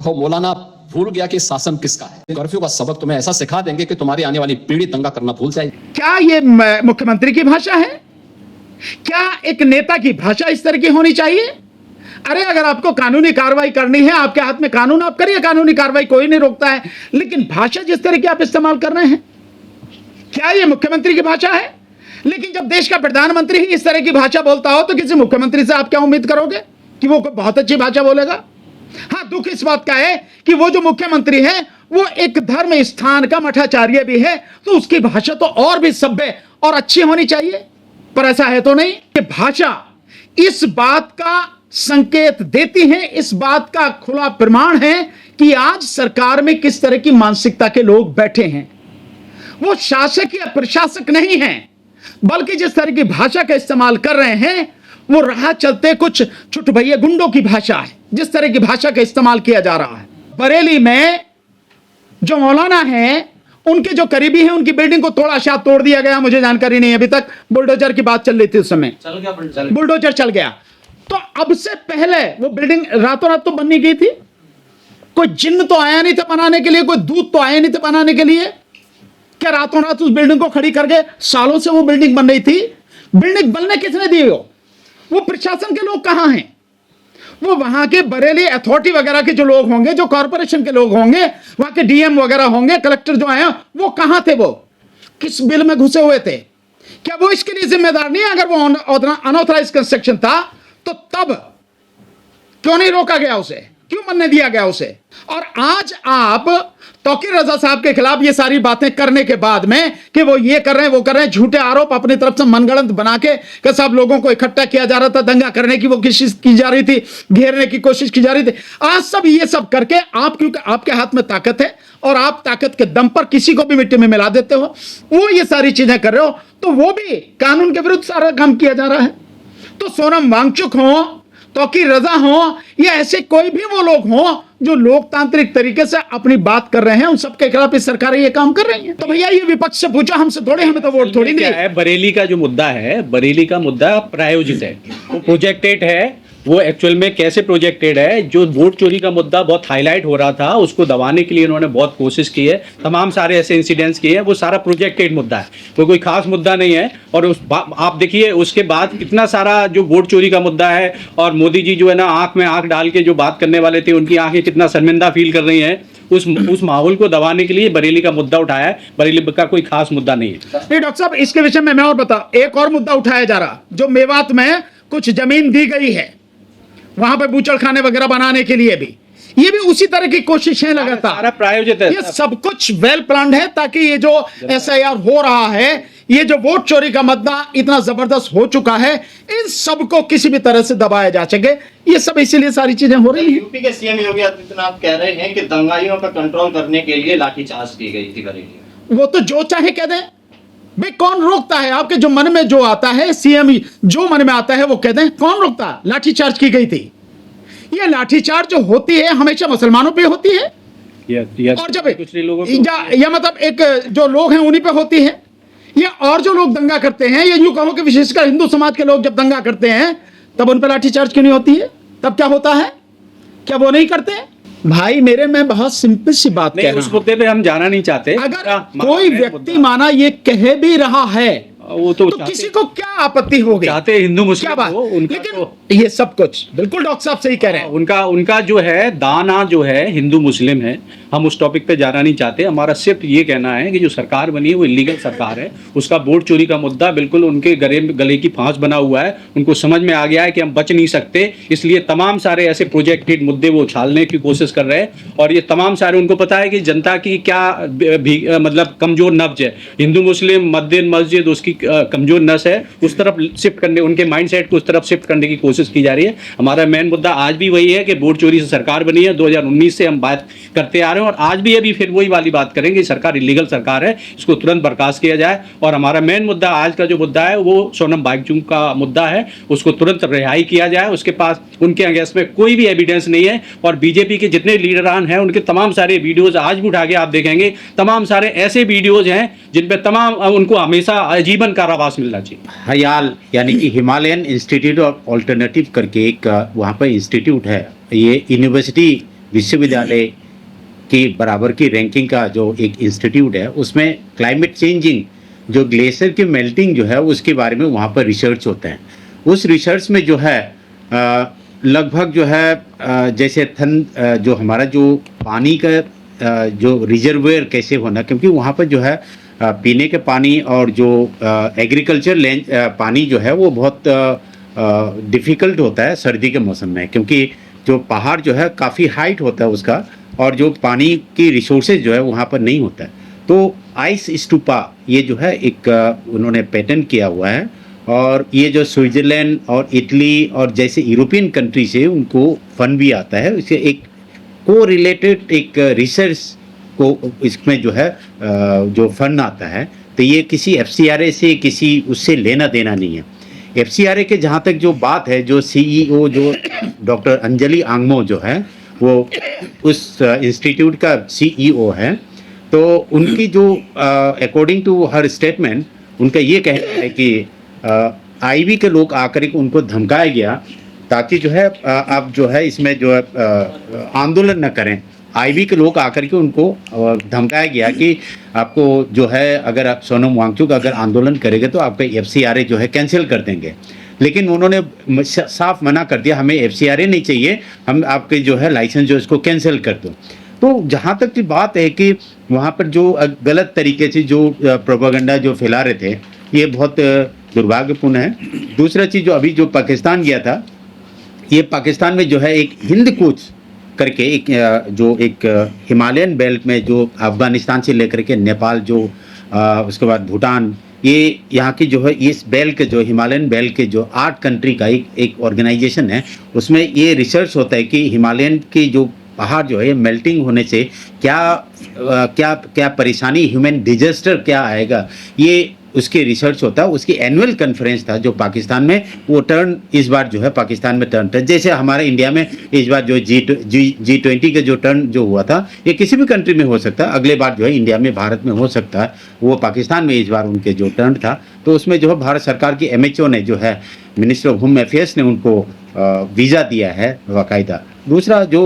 हो मौलाना भूल गया कि शासन किसका है। कर्फ्यू का सबक तुम्हें ऐसा सिखा देंगे कि तुम्हारी आने वाली पीढ़ी दंगा करना भूल जाएगी। क्या ये मुख्यमंत्री की भाषा है? क्या एक नेता की भाषा इस तरह की होनी चाहिए? अरे अगर आपको कानूनी कार्रवाई करनी है, आपके हाथ में कानून, आप करिए कानूनी कार्रवाई, कोई नहीं रोकता है, लेकिन भाषा जिस तरह की आप इस्तेमाल कर रहे हैं, क्या ये मुख्यमंत्री की भाषा है? लेकिन जब देश का प्रधानमंत्री ही इस तरह की भाषा बोलता हो तो किसी मुख्यमंत्री से आप क्या उम्मीद करोगे कि वो बहुत अच्छी भाषा बोलेगा? हाँ, दुख इस बात का है कि वो जो मुख्यमंत्री है वो एक धर्म स्थान का मठाचार्य भी है, तो उसकी भाषा तो और भी सभ्य और अच्छी होनी चाहिए, पर ऐसा है तो नहीं। कि भाषा इस बात का संकेत देती है, इस बात का खुला प्रमाण है कि आज सरकार में किस तरह की मानसिकता के लोग बैठे हैं। वो शासक या प्रशासक नहीं है, बल्कि जिस तरह की भाषा का इस्तेमाल कर रहे हैं वो राह चलते कुछ छुटभैया गुंडों की भाषा है। जिस तरह की भाषा का इस्तेमाल किया जा रहा है, बरेली में जो मौलाना है उनके जो करीबी हैं उनकी बिल्डिंग को तोड़ा, शायद तोड़ दिया गया, मुझे जानकारी नहीं, अभी तक बुलडोजर की बात चल रही थी, उस समय बुलडोजर चल गया। तो अब से पहले वो बिल्डिंग रातों रात तो बननी गई थी, कोई जिन्न तो आया नहीं था बनाने के लिए, कोई दूत तो आया नहीं था बनाने के लिए। क्या रातों रात उस बिल्डिंग को खड़ी करके सालों से वो बिल्डिंग बन रही थी? बिल्डिंग बनने किसने दी? वो प्रशासन के लोग कहां हैं? वो वहां के बरेली अथॉरिटी वगैरह के जो लोग होंगे, जो कॉर्पोरेशन के लोग होंगे, वहां के डीएम वगैरह होंगे, कलेक्टर जो आए, वो कहां थे? वो किस बिल में घुसे हुए थे? क्या वो इसके लिए जिम्मेदार नहीं है? अगर वो अनऑथराइज कंस्ट्रक्शन था तो तब क्यों नहीं रोका गया उसे? क्यों बनने दिया गया उसे? और आज आप तौकीर रजा साहब के खिलाफ ये सारी बातें करने के बाद में कि वो ये कर रहे हैं, वो कर रहे हैं, झूठे आरोप अपनी तरफ से मनगढ़ंत बना के सब लोगों को इकट्ठा किया जा रहा था, दंगा करने की वो कोशिश की जा रही थी, घेरने की कोशिश की जा रही थी। आज सब ये सब करके आप, क्योंकि आपके हाथ में ताकत है और आप ताकत के दम पर किसी को भी मिट्टी में मिला देते हो, वो ये सारी चीजें कर रहे हो, तो वो भी कानून के विरुद्ध सारा काम किया जा रहा है। तो सोनम वांगचुक हो, तौकीर रजा हो, या ऐसे कोई भी वो लोग हों जो लोकतांत्रिक तरीके से अपनी बात कर रहे हैं, उन सबके खिलाफ इस सरकार ये काम कर रही है। तो भैया ये विपक्ष से पूछो, हमसे थोड़े, हमें तो वोट थोड़ी नहीं है। बरेली का जो मुद्दा है, बरेली का मुद्दा प्रायोजित है, वो प्रोजेक्टेड है। वो एक्चुअल में कैसे प्रोजेक्टेड है? जो वोट चोरी का मुद्दा बहुत हाईलाइट हो रहा था, उसको दबाने के लिए इन्होंने बहुत कोशिश की है, तमाम सारे ऐसे इंसिडेंट्स किए हैं। वो सारा प्रोजेक्टेड मुद्दा है, वो कोई खास मुद्दा नहीं है। और आप देखिए उसके बाद कितना सारा जो वोट चोरी का मुद्दा है, और मोदी जी जो है ना आंख में आंख डाल के जो बात करने वाले थे, उनकी आंखें कितना शर्मिंदा फील कर रही हैं। उस माहौल को दबाने के लिए बरेली का मुद्दा उठाया है। बरेली का कोई खास मुद्दा नहीं है। डॉक्टर साहब, इसके विषय में मैं और बता, एक और मुद्दा उठाया जा रहा, जो मेवात में कुछ जमीन दी गई है वहां पे बूचड़खाने वगैरह बनाने के लिए भी, ये भी उसी तरह की कोशिश है लगातार, प्रायोजित है। ये सब कुछ वेल प्लान्ड है ताकि ये जो एसआईआर हो रहा है, ये जो वोट चोरी का मुद्दा इतना जबरदस्त हो चुका है, इन सबको किसी भी तरह से दबाया जा सके, ये सब इसीलिए सारी चीजें हो रही हैं। यूपी के सीएम योगी आदित्यनाथ कह रहे हैं कि दंगाइयों पर कंट्रोल करने के लिए लाठीचार्ज की गई थी बरेली। वो तो जो चाहे कह दें भाई, कौन रोकता है? आपके जो मन में जो आता है, सीएम जो मन में आता है वो कह दें, कौन रोकता? लाठीचार्ज की गई थी। ये लाठीचार्ज जो होती है हमेशा मुसलमानों पे होती है, और जब या मतलब एक जो लोग हैं उन्हीं पे होती है। ये और जो लोग दंगा करते हैं, ये यूं कहो कि विशेषकर हिंदू समाज के लोग जब दंगा करते हैं तब उन पर लाठीचार्ज क्यों नहीं होती है? तब क्या होता है? क्या वो नहीं करते? भाई मेरे, मैं बहुत सिंपल सी बात कह रहा हूं, उस मुद्दे पे हम जाना नहीं चाहते। अगर कोई व्यक्ति माना ये कह भी रहा है वो तो किसी को क्या आपत्ति होगी? चाहते हिंदू मुस्लिम क्या बात? लेकिन तो ये सब कुछ बिल्कुल डॉक्टर साहब सही कह रहे हैं। उनका जो है दाना जो है हिंदू मुस्लिम है, हम उस टॉपिक पे जाना नहीं चाहते। हमारा सिर्फ ये कहना है कि जो सरकार बनी है वो इलीगल सरकार है। उसका वोट चोरी का मुद्दा बिल्कुल उनके गले की फांस बना हुआ है। उनको समझ में आ गया है कि हम बच नहीं सकते, इसलिए तमाम सारे ऐसे प्रोजेक्टेड मुद्दे वो उछालने की कोशिश कर रहे हैं। और ये तमाम सारे, उनको पता है कि जनता की क्या मतलब कमजोर नब्ज है, हिंदू मुस्लिम मद्देन मस्जिद उसकी कमजोर नस है, उस तरफ शिफ्ट करने, उनके माइंडसेट को उस तरफ शिफ्ट करने की कोशिश की जा रही है। हमारा मेन मुद्दा आज भी वही है कि वोट चोरी से सरकार बनी है, 2019 से हम बात करते आ रहे हैं और आज भी अभी फिर वही वाली बात करेंगे। सरकार इलीगल सरकार है, इसको तुरंत बर्खास्त किया जाए। और हमारा मेन मुद्दा आज का जो मुद्दा है वो सोनम वांगचुक का मुद्दा है, उसको तुरंत रिहाई किया जाए। उसके पास, उनके अगेंस्ट में कोई भी एविडेंस नहीं है। और बीजेपी के जितने लीडरान हैं उनके तमाम सारे वीडियोज आज भी उठा के आप देखेंगे, तमाम सारे ऐसे वीडियोज हैं जिन पे तमाम उनको हमेशा आजीवन कारावास मिलना चाहिए। हयाल यानी कि हिमालयन इंस्टीट्यूट ऑफ ऑल्टरनेटिव करके एक वहाँ पर इंस्टीट्यूट है, ये यूनिवर्सिटी विश्वविद्यालय की बराबर की रैंकिंग का जो एक इंस्टीट्यूट है, उसमें क्लाइमेट चेंजिंग जो ग्लेशियर की मेल्टिंग जो है उसके बारे में वहाँ पर रिसर्च होता है। उस रिसर्च में जो है लगभग जो है जैसे जो हमारा जो पानी का जो रिजर्वेयर कैसे होना, क्योंकि वहाँ पर जो है पीने के पानी और जो एग्रीकल्चर लैंड पानी जो है वो बहुत डिफ़िकल्ट होता है सर्दी के मौसम में, क्योंकि जो पहाड़ जो है काफ़ी हाइट होता है उसका, और जो पानी की रिसोर्सेज जो है वहाँ पर नहीं होता है। तो आइस स्टूपा ये जो है एक उन्होंने पेटेंट किया हुआ है, और ये जो स्विट्ज़रलैंड और इटली और जैसे यूरोपियन कंट्री से उनको फंड भी आता है। इसे एक को रिलेटेड एक रिसर्च को इसमें जो है जो फंड आता है, तो ये किसी एफसीआरए से किसी उससे लेना देना नहीं है। एफसीआरए के जहाँ तक जो बात है, जो सीईओ जो डॉक्टर अंजलि आंगमो जो है वो उस इंस्टीट्यूट का सीईओ है, तो उनकी जो अकॉर्डिंग टू हर स्टेटमेंट उनका ये कहना है कि आईवी के लोग आकर के उनको धमकाया गया ताकि जो है आप जो है इसमें जो है आंदोलन न करें। आईवी के लोग आकर के उनको धमकाया गया कि आपको जो है अगर आप सोनम वांगचुक अगर आंदोलन करेंगे तो आपका एफसीआरए जो है कैंसिल कर देंगे। लेकिन उन्होंने साफ मना कर दिया, हमें एफसीआरए नहीं चाहिए, हम आपके जो है लाइसेंस जो इसको कैंसिल कर दो। तो जहाँ तक की बात है कि वहाँ पर जो गलत तरीके से जो प्रोपेगेंडा जो फैला रहे थे, ये बहुत दुर्भाग्यपूर्ण है। दूसरा चीज़ जो अभी जो पाकिस्तान गया था, ये पाकिस्तान में जो है एक हिंद कूच करके एक हिमालयन बेल्ट में जो अफ़गानिस्तान से लेकर के नेपाल जो उसके बाद भूटान, ये यहाँ की जो है इस बेल्ट के जो हिमालयन बेल्ट के जो 8 कंट्री का एक ऑर्गेनाइजेशन है, उसमें ये रिसर्च होता है कि हिमालयन की जो पहाड़ जो है मेल्टिंग होने से क्या परेशानी, ह्यूमन डिजास्टर क्या आएगा, ये उसकी रिसर्च होता है। उसकी एनुअल कॉन्फ्रेंस था जो पाकिस्तान में, वो टर्न इस बार जो है पाकिस्तान में टर्न था। जैसे हमारे इंडिया में इस बार जो G20 का जो टर्न जो हुआ था, ये किसी भी कंट्री में हो सकता है, अगले बार जो है इंडिया में भारत में हो सकता है, वो पाकिस्तान में इस बार उनके जो टर्न था। तो उसमें जो है भारत सरकार की MHO ने जो है मिनिस्टर ऑफ होम अफेयर्स ने उनको वीज़ा दिया है बाकायदा। दूसरा जो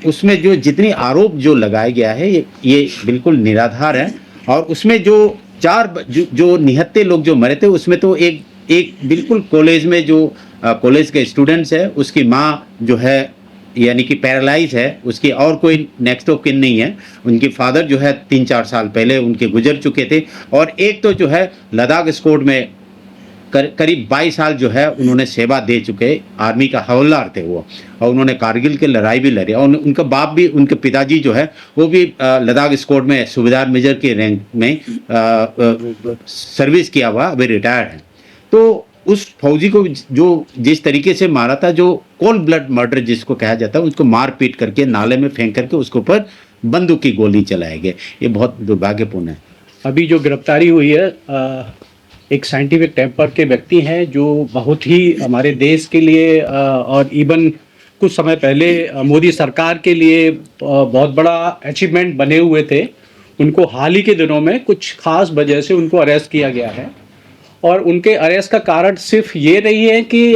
उसमें जो जितनी आरोप जो लगाया गया है ये बिल्कुल निराधार है, और उसमें जो 4 जो निहत्थे लोग जो मरे थे उसमें तो एक बिल्कुल कॉलेज में जो कॉलेज के स्टूडेंट्स है, उसकी माँ जो है यानी कि पैरालाइज है, उसकी और कोई नेक्स्ट ऑफ किन नहीं है। उनके फादर जो है 3-4 साल पहले उनके गुजर चुके थे, और एक तो जो है लद्दाख स्क्वाड में करीब 22 साल जो है उन्होंने सेवा दे चुके, आर्मी का हवलदार थे वो, और उन्होंने कारगिल की लड़ाई भी लड़ी, और उनका बाप भी, उनके पिताजी जो है वो भी लद्दाख स्क्वाड में सूबेदार मेजर के रैंक में सर्विस किया हुआ, अभी रिटायर्ड है। तो उस फौजी को जो जिस तरीके से मारा था, जो कोल्ड ब्लड मर्डर जिसको कहा जाता है, उसको मार पीट करके नाले में फेंक करके उसके ऊपर बंदूक की गोली चलाई गई, ये बहुत दुर्भाग्यपूर्ण है। अभी जो गिरफ्तारी हुई है एक साइंटिफिक टेम्पर के व्यक्ति हैं जो बहुत ही हमारे देश के लिए और इवन कुछ समय पहले मोदी सरकार के लिए बहुत बड़ा अचीवमेंट बने हुए थे। उनको हाल ही के दिनों में कुछ खास वजह से उनको अरेस्ट किया गया है, और उनके अरेस्ट का कारण सिर्फ ये नहीं है कि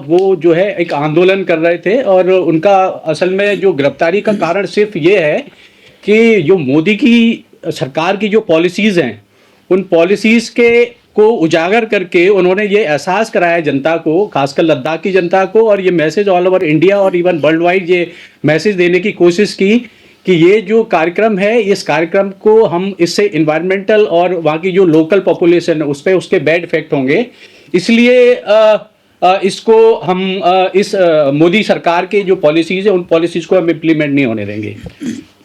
वो जो है एक आंदोलन कर रहे थे, और उनका असल में जो गिरफ्तारी का कारण सिर्फ ये है कि जो मोदी की सरकार की जो पॉलिसीज़ हैं, उन पॉलिसीज़ को उजागर करके उन्होंने ये एहसास कराया जनता को, खासकर लद्दाख की जनता को, और ये मैसेज ऑल ओवर इंडिया और इवन वर्ल्ड वाइड ये मैसेज देने की कोशिश की कि ये जो कार्यक्रम है, इस कार्यक्रम को हम इससे इन्वायरमेंटल और वहाँ की जो लोकल पॉपुलेशन है उस पर उसके बैड इफेक्ट होंगे, इसलिए इसको हम इस मोदी सरकार के जो पॉलिसीज़ है उन पॉलिसीज़ को हम इम्प्लीमेंट नहीं होने देंगे।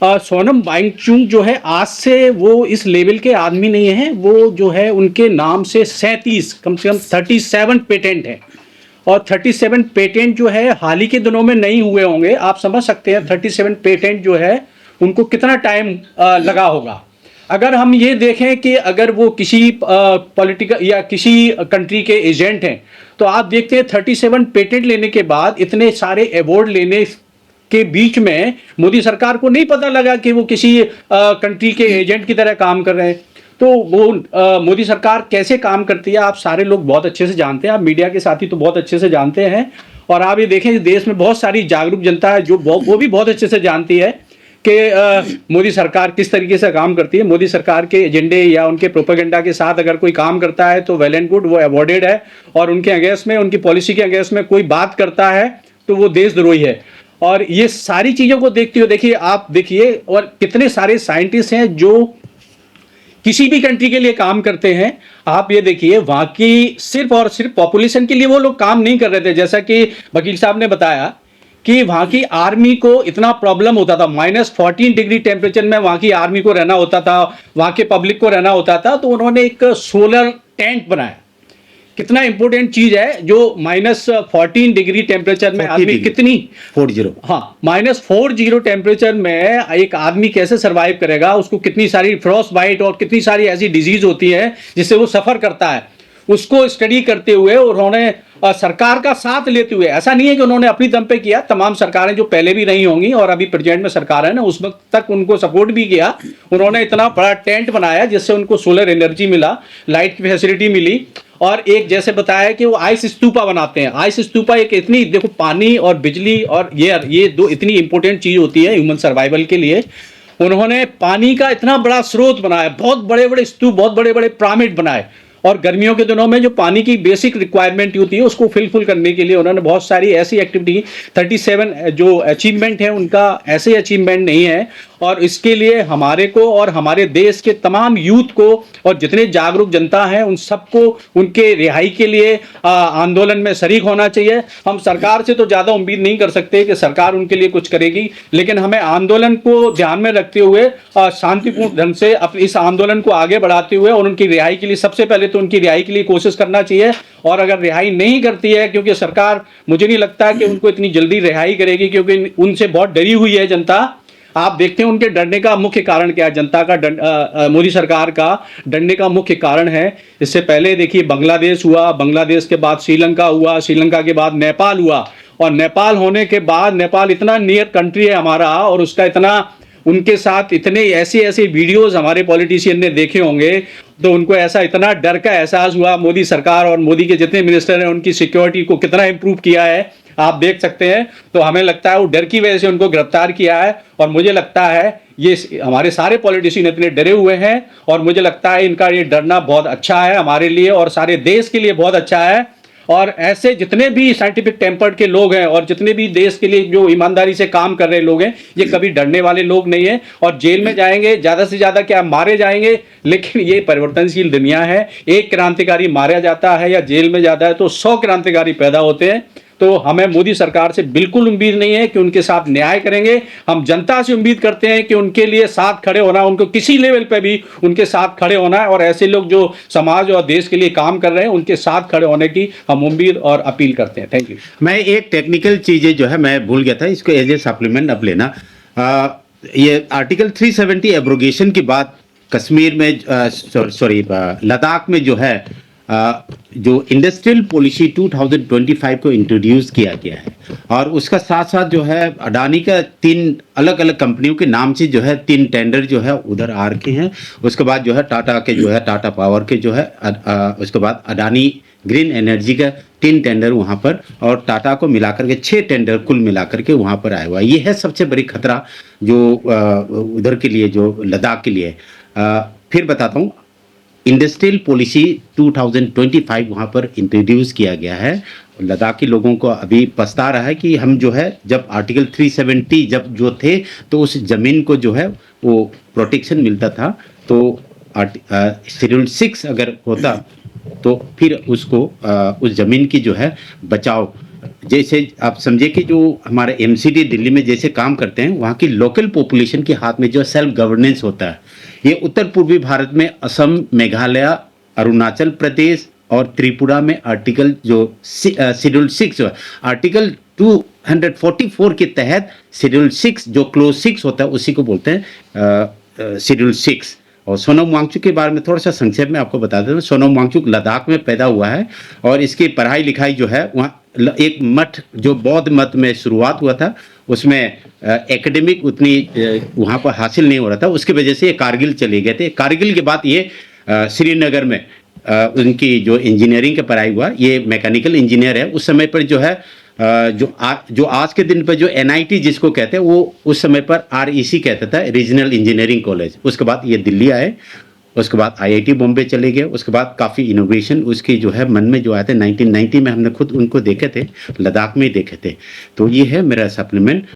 सोनम वांगचुक जो है आज से वो इस लेवल के आदमी नहीं है, वो जो है उनके नाम से 37 कम से कम 37 पेटेंट है, और 37 पेटेंट जो है हाल ही के दिनों में नहीं हुए होंगे। आप समझ सकते हैं 37 पेटेंट जो है उनको कितना टाइम लगा होगा। अगर हम ये देखें कि अगर वो किसी पॉलिटिकल या किसी कंट्री के एजेंट हैं, तो आप देखते हैं 37 पेटेंट लेने के बाद इतने सारे अवार्ड लेने के बीच में मोदी सरकार को नहीं पता लगा कि वो किसी कंट्री के एजेंट की तरह काम कर रहे हैं। तो वो मोदी सरकार कैसे काम करती है आप सारे लोग बहुत अच्छे से जानते हैं, आप मीडिया के साथी तो बहुत अच्छे से जानते हैं। और आप ये देखें देश में बहुत सारी जागरूक जनता है जो वो भी बहुत अच्छे से जानती है कि मोदी सरकार किस तरीके से काम करती है। मोदी सरकार के एजेंडे या उनके प्रोपेगेंडा के साथ अगर कोई काम करता है तो वेल एंड गुड, वो अवॉर्डेड है, और उनके अगेंस्ट में, उनकी पॉलिसी के अगेंस्ट में कोई बात करता है तो वो देशद्रोही है। और ये सारी चीज़ों को देखते हुए देखिए, आप देखिए, और कितने सारे साइंटिस्ट हैं जो किसी भी कंट्री के लिए काम करते हैं। आप ये देखिए, वहाँ की सिर्फ और सिर्फ पॉपुलेशन के लिए वो लोग काम नहीं कर रहे थे। जैसा कि वकील साहब ने बताया कि वहाँ की आर्मी को इतना प्रॉब्लम होता था, -14 डिग्री टेम्परेचर में वहाँ की आर्मी को रहना होता था, वहाँ के पब्लिक को रहना होता था, तो उन्होंने एक सोलर टेंट बनाया। कितना इंपॉर्टेंट चीज है जो -14 डिग्री टेम्परेचर में आदमी कितनी 40 हाँ -40 टेम्परेचर में एक आदमी कैसे सरवाइव करेगा, उसको कितनी सारी फ्रॉस्ट बाइट और कितनी सारी ऐसी डिजीज होती है जिससे वो सफर करता है, उसको स्टडी करते हुए उन्होंने सरकार का साथ लेते हुए, ऐसा नहीं है कि उन्होंने अपनी दम पे किया, तमाम सरकारें जो पहले भी रही होंगी और अभी प्रेजेंट में सरकार है ना, उस वक्त तक उनको सपोर्ट भी किया। उन्होंने इतना बड़ा टेंट बनाया जिससे उनको सोलर एनर्जी मिला, लाइट की फैसिलिटी मिली, और एक जैसे बताया कि वो आइस स्तूपा बनाते हैं। आइस स्तूपा एक इतनी, देखो, पानी और बिजली और ये दो इतनी इंपॉर्टेंट चीज होती है ह्यूमन सर्वाइवल के लिए। उन्होंने पानी का इतना बड़ा स्रोत बनाया, बहुत बड़े बड़े स्तूप, बहुत बड़े बड़े पिरामिड बनाए, और गर्मियों के दिनों में जो पानी की बेसिक रिक्वायरमेंट होती है उसको फिलफिल करने के लिए उन्होंने बहुत सारी ऐसी एक्टिविटी, 37 जो अचीवमेंट है उनका ऐसे अचीवमेंट नहीं है। और इसके लिए हमारे को और हमारे देश के तमाम यूथ को और जितने जागरूक जनता हैं उन सबको उनके रिहाई के लिए आंदोलन में शरीक होना चाहिए। हम सरकार से तो ज़्यादा उम्मीद नहीं कर सकते कि सरकार उनके लिए कुछ करेगी, लेकिन हमें आंदोलन को ध्यान में रखते हुए शांतिपूर्ण ढंग से इस आंदोलन को आगे बढ़ाते हुए और उनकी रिहाई के लिए, सबसे पहले तो उनकी रिहाई के लिए कोशिश करना चाहिए। और अगर रिहाई नहीं करती है, क्योंकि सरकार, मुझे नहीं लगता कि उनको इतनी जल्दी रिहाई करेगी, क्योंकि उनसे बहुत डरी हुई है जनता। आप देखते हैं उनके डरने का मुख्य कारण क्या है, जनता का मोदी सरकार का डरने का मुख्य कारण है। इससे पहले देखिए बांग्लादेश हुआ, बांग्लादेश के बाद श्रीलंका हुआ, श्रीलंका के बाद नेपाल हुआ, और नेपाल होने के बाद, नेपाल इतना नियर कंट्री है हमारा, और उसका इतना, उनके साथ इतने ऐसे वीडियोस हमारे पॉलिटिशियन ने देखे होंगे, तो उनको ऐसा इतना डर का एहसास हुआ। मोदी सरकार और मोदी के जितने मिनिस्टर हैं उनकी सिक्योरिटी को कितना इंप्रूव किया है आप देख सकते हैं। तो हमें लगता है वो डर की वजह से उनको गिरफ्तार किया है, और मुझे लगता है ये हमारे सारे पॉलिटिशियन इतने डरे हुए हैं, और मुझे लगता है इनका ये डरना बहुत अच्छा है हमारे लिए और सारे देश के लिए बहुत अच्छा है। और ऐसे जितने भी साइंटिफिक टेम्पर्ड के लोग हैं और जितने भी देश के लिए जो ईमानदारी से काम कर रहे लोग हैं, ये कभी डरने वाले लोग नहीं हैं। और जेल में जाएंगे, ज़्यादा से ज़्यादा क्या मारे जाएंगे, लेकिन ये परिवर्तनशील दुनिया है। एक क्रांतिकारी मारा जाता है या जेल में जाता है तो 100 क्रांतिकारी पैदा होते हैं। तो हमें मोदी सरकार से बिल्कुल उम्मीद नहीं है कि उनके साथ न्याय करेंगे। हम जनता से उम्मीद करते हैं कि उनके लिए साथ खड़े होना, उनको किसी लेवल पे भी उनके साथ खड़े होना है, और ऐसे लोग जो समाज और देश के लिए काम कर रहे हैं उनके साथ खड़े होने की हम उम्मीद और अपील करते हैं। Thank you. मैं एक टेक्निकल चीज़ें जो है मैं भूल गया था, इसको एज ए सप्लीमेंट अब लेना। ये आर्टिकल 370 एब्रोगेशन के बाद कश्मीर में लद्दाख में जो है जो इंडस्ट्रियल पॉलिसी 2025 को इंट्रोड्यूस किया गया है, और उसका साथ साथ जो है अडानी का 3 अलग अलग कंपनियों के नाम से जो है 3 टेंडर जो है उधर आ रखे हैं। उसके बाद जो है टाटा के जो है टाटा पावर के जो है उसके बाद अडानी ग्रीन एनर्जी का 3 टेंडर वहाँ पर, और टाटा को मिलाकर के 6 टेंडर कुल मिलाकर के वहाँ पर आया हुआ है। ये है सबसे बड़ी खतरा जो उधर के लिए, जो लद्दाख के लिए। फिर बताता हूँ, इंडस्ट्रियल पॉलिसी 2025 वहाँ पर इंट्रोड्यूस किया गया है। लद्दाख के लोगों को अभी पछता रहा है कि हम जो है, जब आर्टिकल 370 जब जो थे तो उस ज़मीन को जो है वो प्रोटेक्शन मिलता था, तो शेड्यूल 6 अगर होता तो फिर उसको उस ज़मीन की जो है बचाव, जैसे आप समझे कि जो हमारे MCD दिल्ली में जैसे काम करते हैं, वहाँ की लोकल पॉपुलेशन के हाथ में जो सेल्फ गवर्नेंस होता है, ये उत्तर पूर्वी भारत में असम, मेघालय, अरुणाचल प्रदेश और त्रिपुरा में आर्टिकल जो शेड्यूल 6 जो है, आर्टिकल 244 के तहत शेड्यूल 6 जो क्लोज 6 होता है उसी को बोलते हैं शेड्यूल 6। और सोनम वांगचुक के बारे में थोड़ा सा संक्षेप में आपको बता देता हूँ। सोनम वांगचुक लद्दाख में पैदा हुआ है, और इसकी पढ़ाई लिखाई जो है वहाँ एक मठ जो बौद्ध मत में शुरुआत हुआ था, उसमें एकेडमिक उतनी वहाँ पर हासिल नहीं हो रहा था, उसकी वजह से ये कारगिल चले गए थे। कारगिल के बाद ये श्रीनगर में उनकी जो इंजीनियरिंग का पढ़ाई हुआ, ये मैकेनिकल इंजीनियर है। उस समय पर जो है जो आज के दिन पर जो NIT जिसको कहते हैं, वो उस समय पर REC कहता था, रीजनल इंजीनियरिंग कॉलेज। उसके बाद ये दिल्ली आए, उसके बाद IIT बॉम्बे चले गए, उसके बाद काफ़ी इनोवेशन उसकी जो है मन में जो आए थे 1990 में, हमने खुद उनको देखे थे, लद्दाख में ही देखे थे। तो ये है मेरा सप्लीमेंट।